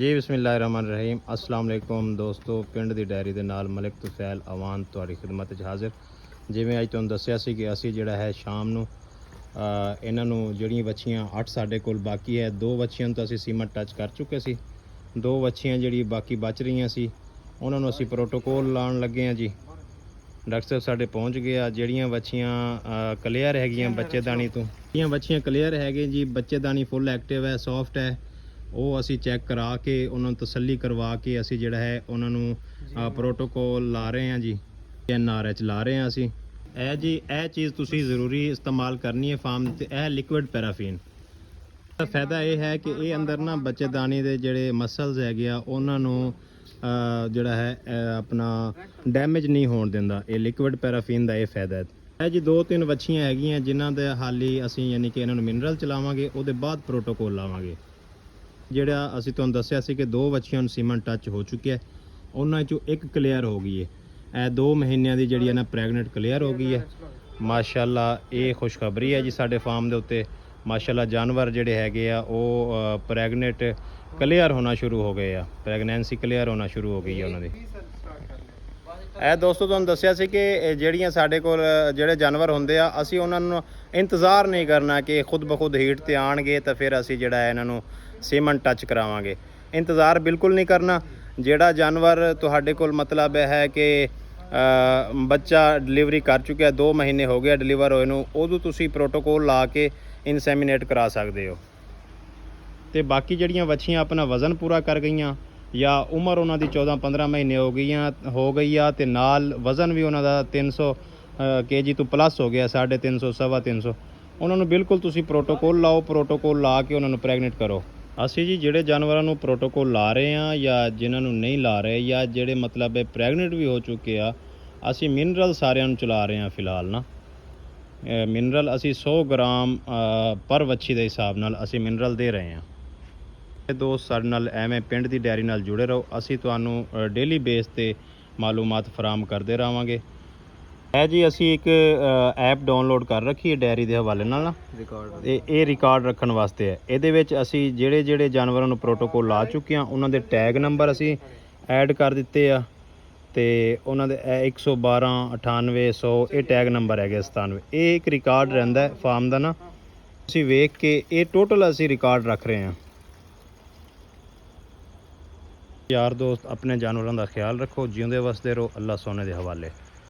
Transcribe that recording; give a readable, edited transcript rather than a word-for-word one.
जी बिस्मिल्लाहिर्रहमानिर्रहीम अस्सलाम वालेकुम दोस्तों। पिंड दी डायरी दे नाल मलिक तुफैल अवान तुहाडी खिदमत च हाजिर। जिवें अज तुहानूं दस्सिया सी कि असी जिहड़ा है शाम नूं इन्हां नूं जिहड़ियां बच्छियां 8 साडे कोल बाकी है, 2 बच्छियां तो असी सीमत टच कर चुके सी, 2 बच्छियां जिहड़ी बाकी बच रहीआं सी उन्हां नूं असी प्रोटोकोल लाउण लगे हां जी। डॉक्टर साहब साडे पहुँच गए आ। जिहड़ियां बच्छियां क्लीयर हैगियां बच्चेदानी तो, जिहड़ियां बच्छियां क्लीयर हैगे जी, बच्चेदानी फुल एक्टिव है, सॉफ्ट है, ਉਹ ਅਸੀਂ ਚੈੱਕ ਕਰਾ ਕੇ ਉਹਨਾਂ ਨੂੰ ਤਸੱਲੀ ਕਰਵਾ ਕੇ ਅਸੀਂ ਜਿਹੜਾ ਹੈ ਉਹਨਾਂ ਨੂੰ ਪ੍ਰੋਟੋਕੋਲ ਲਾ ਰਹੇ ਹਾਂ ਜੀ, NRH ਲਾ ਰਹੇ ਹਾਂ ਅਸੀਂ। ਇਹ ਜੀ ਇਹ ਚੀਜ਼ ਤੁਸੀਂ ਜ਼ਰੂਰੀ ਇਸਤੇਮਾਲ ਕਰਨੀ ਹੈ ਫਾਰਮ ਤੇ। ਇਹ ਲਿਕੁਇਡ ਪੈਰਾਫੀਨ ਦਾ ਫਾਇਦਾ ਇਹ ਹੈ ਕਿ ਇਹ ਅੰਦਰ ਨਾ ਬੱਚੇਦਾਨੀ ਦੇ ਜਿਹੜੇ ਮਸਲਸ ਹੈਗੇ ਆ ਉਹਨਾਂ ਨੂੰ ਜਿਹੜਾ ਹੈ ਆਪਣਾ ਡੈਮੇਜ ਨਹੀਂ ਹੋਣ ਦਿੰਦਾ। ਇਹ ਲਿਕੁਇਡ ਪੈਰਾਫੀਨ ਦਾ ਇਹ ਫਾਇਦਾ ਹੈ। ਇਹ ਜੀ 2-3 ਵੱਛੀਆਂ ਹੈਗੀਆਂ ਜਿਨ੍ਹਾਂ ਦੇ ਹਾਲੀ ਅਸੀਂ ਯਾਨੀ ਕਿ ਇਹਨਾਂ ਨੂੰ ਮਿਨਰਲ ਚਲਾਵਾਂਗੇ, ਉਹਦੇ ਬਾਅਦ ਪ੍ਰੋਟੋਕੋਲ ਲਾਵਾਂਗੇ। ਜਿਹੜਾ ਅਸੀਂ ਤੁਹਾਨੂੰ ਦੱਸਿਆ ਸੀ ਕਿ 2 ਬੱਚਿਆਂ ਨੂੰ ਸੀਮਨ ਟੱਚ ਹੋ ਚੁੱਕਿਆ, ਉਹਨਾਂ ਚੋਂ ਇੱਕ ਕਲੀਅਰ ਹੋ ਗਈ ਹੈ। ਇਹ 2 ਮਹੀਨਿਆਂ ਦੀ ਜਿਹੜੀ ਹੈ ਨਾ ਪ੍ਰੈਗਨੈਂਟ ਕਲੀਅਰ ਹੋ ਗਈ ਹੈ ਮਾਸ਼ਾਅੱਲਾ। ਇਹ ਖੁਸ਼ਖਬਰੀ ਹੈ ਜੀ ਸਾਡੇ ਫਾਰਮ ਦੇ ਉੱਤੇ। ਮਾਸ਼ਾਅੱਲਾ ਜਾਨਵਰ ਜਿਹੜੇ ਹੈਗੇ ਆ ਉਹ ਪ੍ਰੈਗਨੈਂਟ ਕਲੀਅਰ ਹੋਣਾ ਸ਼ੁਰੂ ਹੋ ਗਏ ਆ, ਪ੍ਰੈਗਨੈਂਸੀ ਕਲੀਅਰ ਹੋਣਾ ਸ਼ੁਰੂ ਹੋ ਗਈ ਹੈ ਉਹਨਾਂ ਦੀ। ਇਹ ਦੋਸਤੋ ਤੁਹਾਨੂੰ ਦੱਸਿਆ ਸੀ ਕਿ ਜਿਹੜੀਆਂ ਸਾਡੇ ਕੋਲ ਜਿਹੜੇ ਜਾਨਵਰ ਹੁੰਦੇ ਆ ਅਸੀਂ ਉਹਨਾਂ ਨੂੰ ਇੰਤਜ਼ਾਰ ਨਹੀਂ ਕਰਨਾ ਕਿ ਖੁਦ ਬਖੁਦ ਹੀਟ ਤੇ ਆਣਗੇ ਤਾਂ ਫਿਰ ਅਸੀਂ ਜਿਹੜਾ ਇਹਨਾਂ ਨੂੰ ਸੀਮਨ ਟੱਚ ਕਰਾਵਾਂਗੇ। ਇੰਤਜ਼ਾਰ ਬਿਲਕੁਲ ਨਹੀਂ ਕਰਨਾ। ਜਿਹੜਾ ਜਾਨਵਰ ਤੁਹਾਡੇ ਕੋਲ ਮਤਲਬ ਹੈ ਕਿ ਬੱਚਾ ਡਿਲੀਵਰੀ ਕਰ ਚੁੱਕਿਆ, 2 ਮਹੀਨੇ ਹੋ ਗਏ ਡਿਲੀਵਰ ਹੋਏ ਨੂੰ, ਉਦੋਂ ਤੁਸੀਂ ਪ੍ਰੋਟੋਕੋਲ ਲਾ ਕੇ ਇਨਸੈਮੀਨੇਟ ਕਰਾ ਸਕਦੇ ਹੋ। ਤੇ ਬਾਕੀ ਜਿਹੜੀਆਂ ਵੱਛੀਆਂ ਆਪਣਾ ਵਜ਼ਨ ਪੂਰਾ ਕਰ ਗਈਆਂ ਜਾਂ ਉਮਰ ਉਹਨਾਂ ਦੀ 14-15 ਮਹੀਨੇ ਹੋ ਗਈ ਆ ਤੇ ਨਾਲ ਵਜ਼ਨ ਵੀ ਉਹਨਾਂ ਦਾ 300 kg ਤੋਂ ਪਲੱਸ ਹੋ ਗਿਆ, 350 350, ਉਹਨਾਂ ਨੂੰ ਬਿਲਕੁਲ ਤੁਸੀਂ ਪ੍ਰੋਟੋਕੋਲ ਲਾਓ। ਪ੍ਰੋਟੋਕੋਲ ਲਾ ਕੇ ਉਹਨਾਂ ਨੂੰ ਪ੍ਰੈਗਨੈਂਟ ਕਰੋ। ਅਸੀਂ ਜੀ ਜਿਹੜੇ ਜਾਨਵਰਾਂ ਨੂੰ ਪ੍ਰੋਟੋਕੋਲ ਲਾ ਰਹੇ ਹਾਂ ਜਾਂ ਜਿਨ੍ਹਾਂ ਨੂੰ ਨਹੀਂ ਲਾ ਰਹੇ ਜਾਂ ਜਿਹੜੇ ਮਤਲਬ ਹੈ ਪ੍ਰੈਗਨੈਂਟ ਵੀ ਹੋ ਚੁੱਕੇ ਆ, ਅਸੀਂ ਮਿਨਰਲ ਸਾਰਿਆਂ ਨੂੰ ਚਲਾ ਰਹੇ ਹਾਂ ਫਿਲਹਾਲ ਨਾ। ਮਿਨਰਲ ਅਸੀਂ 100 ਗ੍ਰਾਮ ਪਰ ਵੱਛੀ ਦੇ ਹਿਸਾਬ ਨਾਲ ਅਸੀਂ ਮਿਨਰਲ ਦੇ ਰਹੇ ਹਾਂ। ਦੋਸਤ ਸਾਡੇ ਨਾਲ ਐਵੇਂ ਪਿੰਡ ਦੀ ਡਾਇਰੀ ਨਾਲ ਜੁੜੇ ਰਹੋ, ਅਸੀਂ ਤੁਹਾਨੂੰ ਡੇਲੀ ਬੇਸ 'ਤੇ ਮਾਲੂਮਾਤ ਫਰਾਹਮ ਕਰਦੇ ਰਹਾਂਗੇ। ਹੈ ਜੀ ਅਸੀਂ ਇੱਕ ਐਪ ਡਾਊਨਲੋਡ ਕਰ ਰੱਖੀ ਹੈ ਡਾਇਰੀ ਦੇ ਹਵਾਲੇ ਨਾਲ ਨਾ, ਇਹ ਰਿਕਾਰਡ ਰੱਖਣ ਵਾਸਤੇ ਹੈ। ਇਹਦੇ ਵਿੱਚ ਅਸੀਂ ਜਿਹੜੇ ਜਾਨਵਰਾਂ ਨੂੰ ਪ੍ਰੋਟੋਕੋਲ ਲਾ ਚੁੱਕੇ ਹਾਂ ਉਹਨਾਂ ਦੇ ਟੈਗ ਨੰਬਰ ਅਸੀਂ ਐਡ ਕਰ ਦਿੱਤੇ ਆ ਤੇ ਉਹਨਾਂ ਦੇ 112 98 100 ਇਹ ਟੈਗ ਨੰਬਰ ਹੈਗੇ 97। ਇਹ ਇੱਕ ਰਿਕਾਰਡ ਰਹਿੰਦਾ ਫਾਰਮ ਦਾ ਨਾ, ਅਸੀਂ ਵੇਖ ਕੇ ਇਹ ਟੋਟਲ ਅਸੀਂ ਰਿਕਾਰਡ ਰੱਖ ਰਹੇ ਹਾਂ। ਯਾਰ ਦੋਸਤ ਆਪਣੇ ਜਾਨਵਰਾਂ ਦਾ ਖਿਆਲ ਰੱਖੋ, ਜਿਉਂਦੇ ਵਸਦੇ ਰਹੋ, ਅੱਲਾ ਸੋਨੇ ਦੇ ਹਵਾਲੇ।